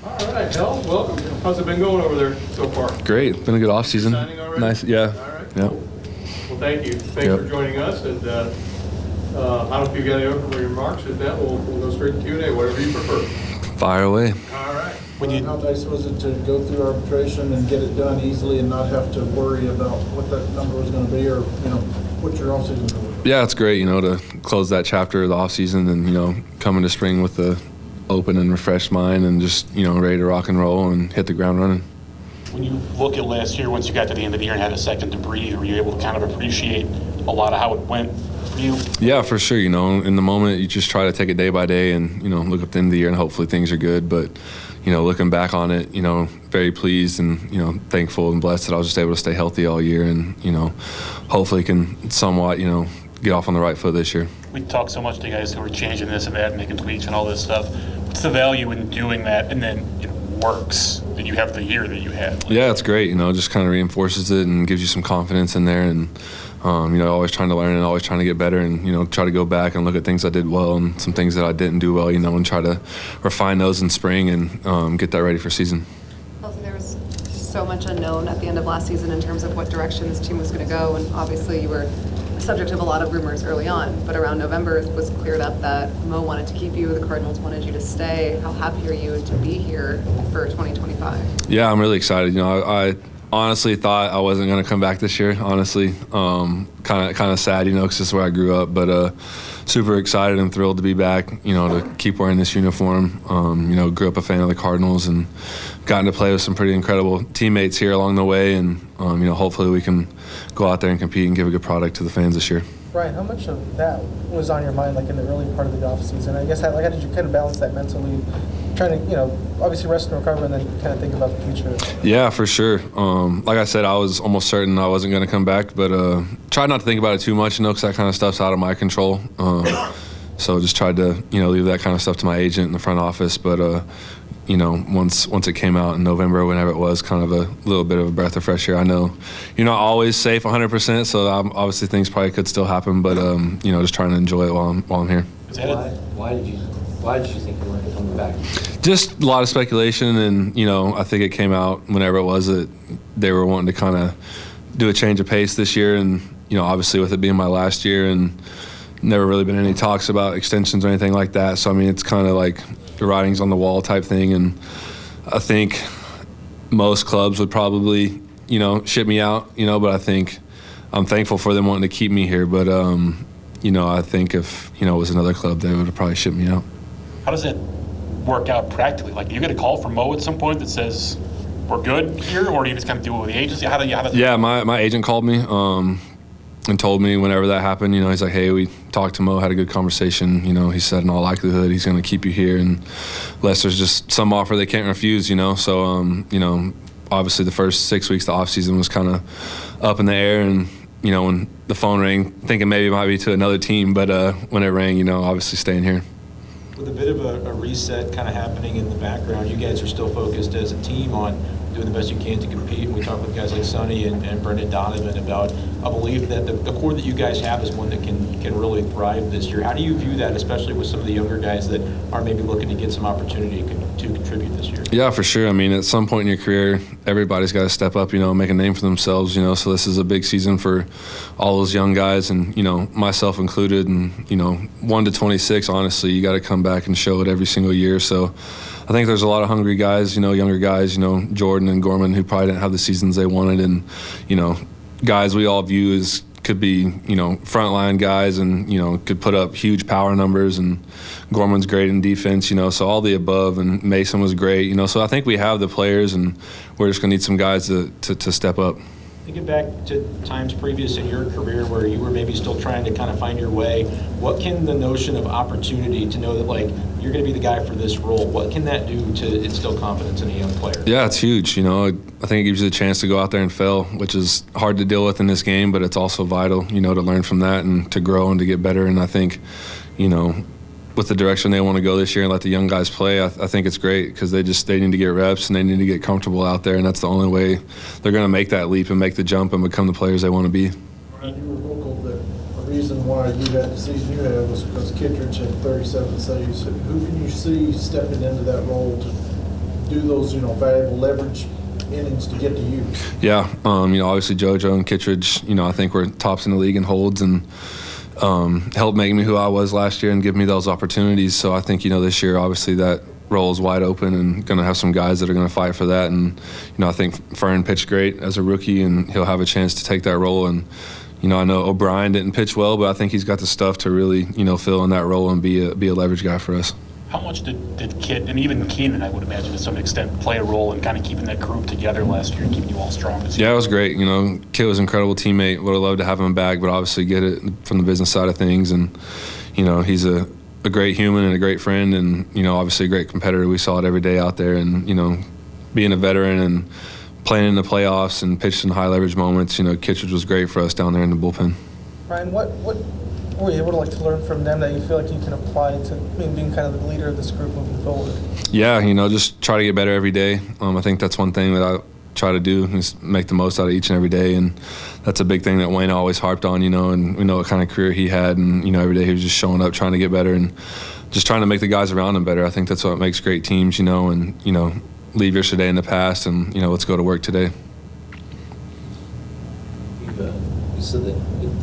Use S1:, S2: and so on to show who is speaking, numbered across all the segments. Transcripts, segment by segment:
S1: All right, Hel, welcome. How's it been going over there so far?
S2: Great. Been a good off season.
S1: Signing already?
S2: Nice. Yeah.
S1: All right.
S2: Yeah.
S1: Cool. Well, thank you. Thanks for joining us. And I don't know if you've got any opening remarks. If not, we'll go straight to Q&A, whatever you prefer.
S2: Fire away.
S1: All right.
S3: How nice was it to go through arbitration and get it done easily and not have to worry about what that number was going to be or, what your offseason was going to be?
S2: Yeah, it's great, to close that chapter of the off season and, come into spring with the open and refreshed mind and just, ready to rock and roll and hit the ground running.
S4: When you look at last year, once you got to the end of the year and had a second to breathe, were you able to kind of appreciate a lot of how it went for you?
S2: Yeah, for sure. In the moment, you just try to take it day by day and, look up the end of the year and hopefully things are good. But, looking back on it, very pleased and, thankful and blessed that I was just able to stay healthy all year and, hopefully can somewhat, get off on the right foot this year.
S4: We talk so much to guys who are changing this and that and making tweaks and all this stuff. What's the value in doing that and then it works that you have the year that you had?
S2: Yeah, it's great. Just kind of reinforces it and gives you some confidence in there and, always trying to learn and always trying to get better and, try to go back and look at things I did well and some things that I didn't do well, and try to refine those in spring and get that ready for season.
S5: Also, there was so much unknown at the end of last season in terms of what direction this team was going to go, and obviously you were the subject of a lot of rumors early on, but around November it was cleared up that Mo wanted to keep you, the Cardinals wanted you to stay. How happy are you to be here for 2025? Yeah,
S2: I'm really excited. I honestly thought I wasn't going to come back this year, honestly. Kind of sad, because this is where I grew up, but super excited and thrilled to be back, to keep wearing this uniform. Grew up a fan of the Cardinals and gotten to play with some pretty incredible teammates here along the way, and hopefully we can go out there and compete and give a good product to the fans this year.
S6: Ryan, how much of that was on your mind, in the early part of the off season? I guess how did you kind of balance that mentally, trying to obviously rest and recover, and then kind of think about the future?
S2: Yeah, for sure. Like I said, I was almost certain I wasn't going to come back, but tried not to think about it too much, because that kind of stuff's out of my control. So just tried to leave that kind of stuff to my agent in the front office, but. Once it came out in November, whenever it was, kind of a little bit of a breath of fresh air. I know you're not always safe 100%, so obviously things probably could still happen, but just trying to enjoy it while I'm here.
S7: Why did you think you weren't coming back?
S2: Just a lot of speculation, and I think it came out whenever it was that they were wanting to kind of do a change of pace this year, and obviously with it being my last year and never really been any talks about extensions or anything like that. So it's kind of like the writing's on the wall type thing, and I think most clubs would probably ship me out, but I think I'm thankful for them wanting to keep me here, but I think if it was another club, they would have probably shipped me out.
S4: How does it work out practically? Do you get a call from Mo at some point that says we're good here, or do you just kind of do it with the agency?
S2: Yeah, my agent called me and told me whenever that happened, he's like, hey, we talked to Mo, had a good conversation. He said in all likelihood he's going to keep you here unless there's just some offer they can't refuse, So, obviously the first 6 weeks of the offseason was kind of up in the air. And, when the phone rang, thinking maybe it might be to another team. But when it rang, obviously staying here.
S8: With a bit of a reset kind of happening in the background, you guys are still focused as a team on doing the best you can to compete. And we talk with guys like Sonny and Brendan Donovan about a belief that the core that you guys have is one that can really thrive this year. How do you view that, especially with some of the younger guys that are maybe looking to get some opportunity to contribute this year?
S2: Yeah, for sure. At some point in your career, everybody's got to step up, make a name for themselves, so this is a big season for all those young guys and, myself included. And, 1 to 26, honestly, you got to come back and show it every single year. So I think there's a lot of hungry guys, younger guys, Jordan and Gorman, who probably didn't have the seasons they wanted, and guys we all view as could be frontline guys and could put up huge power numbers, and Gorman's great in defense, so all the above, and Mason was great, so I think we have the players, and we're just gonna need some guys to step up.
S8: Thinking back to times previous in your career where you were maybe still trying to kind of find your way, what can the notion of opportunity to know that you're going to be the guy for this role, what can that do to instill confidence in a young player?
S2: Yeah, it's huge. I think it gives you the chance to go out there and fail, which is hard to deal with in this game, but it's also vital, to learn from that and to grow and to get better. And I think, with the direction they want to go this year and let the young guys play, I think it's great because they need to get reps and they need to get comfortable out there, and that's the only way they're going to make that leap and make the jump and become the players they want to be.
S3: You were vocal that the reason why you had the season you had was because Kittredge had 37 saves. Who can you see stepping into that role to do those, valuable leverage innings to get to you?
S2: Yeah, obviously JoJo and Kittredge, I think we're tops in the league in holds and helped make me who I was last year and give me those opportunities. So I think, this year, obviously that role is wide open and going to have some guys that are going to fight for that. And, I think Fern pitched great as a rookie and he'll have a chance to take that role. And, I know O'Brien didn't pitch well, but I think he's got the stuff to really, fill in that role and be a leverage guy for us.
S4: How much did Kit and even Keenan, I would imagine, to some extent, play a role in kind of keeping that group together last year and keeping you all strong this year?
S2: Yeah, it was great. Kit was an incredible teammate. Would have loved to have him back, but obviously get it from the business side of things. And, he's a great human and a great friend and, obviously a great competitor. We saw it every day out there. And, being a veteran and playing in the playoffs and pitching high leverage moments, Kittredge was great for us down there in the bullpen.
S6: Ryan, what were you able to learn from them that you feel like you can apply to being kind of the leader of this group moving forward?
S2: Yeah, just try to get better every day. I think that's one thing that I try to do is make the most out of each and every day, and that's a big thing that Wayne always harped on, and we know what kind of career he had, and, every day he was just showing up, trying to get better and just trying to make the guys around him better. I think that's what makes great teams, and, leave yesterday in the past and, let's go to work today.
S7: You said that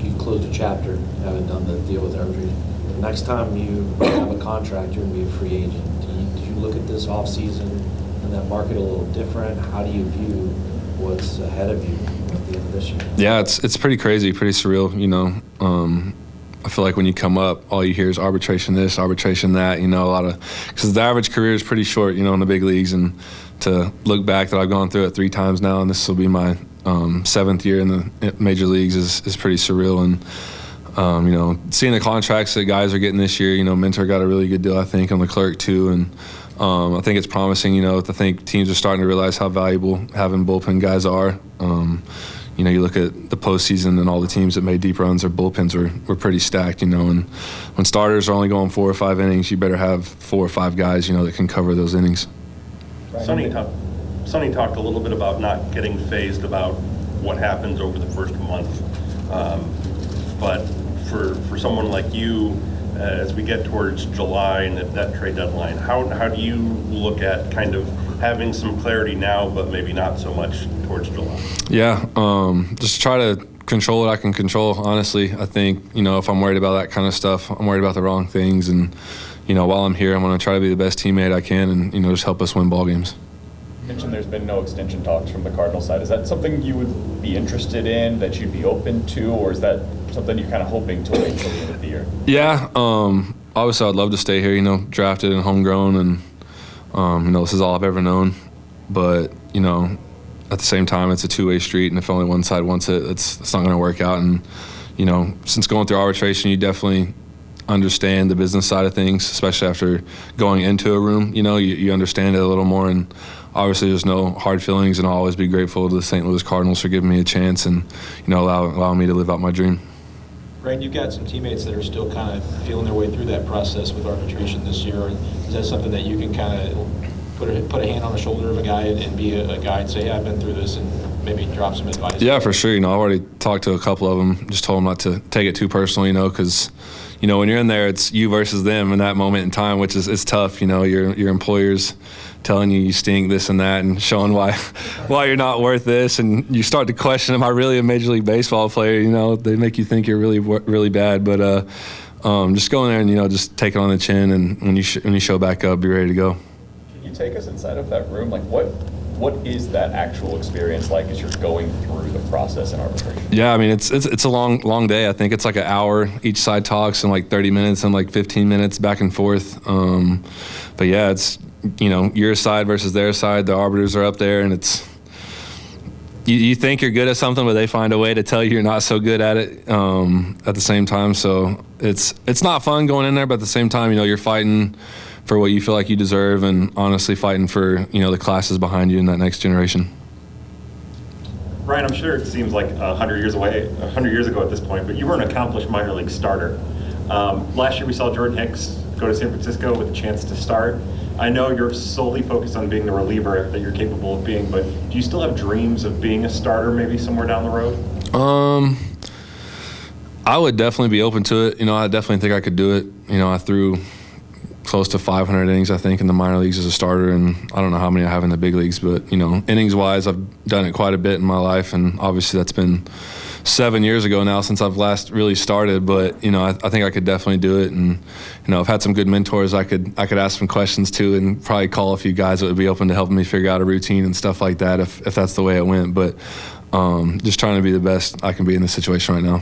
S7: you closed a chapter, haven't done the deal with arbitration. The next time you have a contract, you're going to be a free agent. Do you look at this offseason and that market a little different? How do you view what's ahead of you at the end of this year?
S2: Yeah, it's pretty crazy, pretty surreal, I feel like when you come up, all you hear is arbitration this, arbitration that, because the average career is pretty short, in the big leagues. And to look back that I've gone through it 3 times now, and this will be my 7th year in the major leagues is pretty surreal. And, seeing the contracts that guys are getting this year, Mentor got a really good deal, I think, on Leclerc too. And I think it's promising, I think teams are starting to realize how valuable having bullpen guys are. You look at the postseason and all the teams that made deep runs, their bullpens were pretty stacked, and when starters are only going 4 or 5 innings, you better have 4 or 5 guys, that can cover those innings.
S9: Sonny talked a little bit about not getting phased about what happens over the first month. But for someone like you, as we get towards July and that trade deadline, how do you look at kind of having some clarity now, but maybe not so much towards July?
S2: Yeah, just try to control what I can control, honestly. I think, if I'm worried about that kind of stuff, I'm worried about the wrong things. And, while I'm here, I'm going to try to be the best teammate I can and, just help us win ball games.
S10: You mentioned there's been no extension talks from the Cardinals side. Is that something you would be interested in, that you'd be open to, or is that something you're kind of hoping to wait until the end of the year?
S2: Yeah, obviously I'd love to stay here, drafted and homegrown, and, this is all I've ever known. But, at the same time, it's a two-way street, and if only one side wants it, it's not going to work out. And, since going through arbitration, you definitely understand the business side of things, especially after going into a room. You understand it a little more, and obviously there's no hard feelings, and I'll always be grateful to the St. Louis Cardinals for giving me a chance and, allowing me to live out my dream.
S8: Ryan, you've got some teammates that are still kind of feeling their way through that process with arbitration this year. Is that something that you can kind of put a hand on the shoulder of a guy and be a guy and say, hey, I've been through this, and maybe drop some advice?
S2: Yeah, for sure. I've already talked to a couple of them, just told them not to take it too personally, because, when you're in there, it's you versus them in that moment in time, which is tough. Your employer's telling you stink, this and that, and showing why you're not worth this, and you start to question, am I really a Major League Baseball player? They make you think you're really bad, but just go in there and just take it on the chin, and when you show back up, be ready to go.
S10: Can you take us inside of that room? Like what is that actual experience like as you're going through the process in arbitration? Yeah,
S2: it's a long day. I think it's like an hour each side talks, and like 30 minutes and like 15 minutes back and forth. But yeah, it's your side versus their side. The arbiters are up there, and it's you think you're good at something, but they find a way to tell you you're not so good at it at the same time. So it's not fun going in there, but at the same time, you're fighting for what you feel like you deserve, and honestly fighting for the classes behind you in that next generation.
S9: Ryan, I'm sure it seems like 100 years ago at this point, but you were an accomplished minor league starter. Last year we saw Jordan Hicks go to San Francisco with a chance to start. I know you're solely focused on being the reliever that you're capable of being, but do you still have dreams of being a starter maybe somewhere down the road? I would definitely be open to it. I definitely think I could do it. I threw
S2: close to 500 innings, I think, in the minor leagues as a starter, and I don't know how many I have in the big leagues, but, you know, innings-wise, I've done it quite a bit in my life, and obviously that's been 7 years ago now since I've last really started, but, you know, I think I could definitely do it, and, you know, I've had some good mentors I could ask some questions to, and probably call a few guys that would be open to helping me figure out a routine and stuff like that if that's the way it went, but just trying to be the best I can be in this situation right now.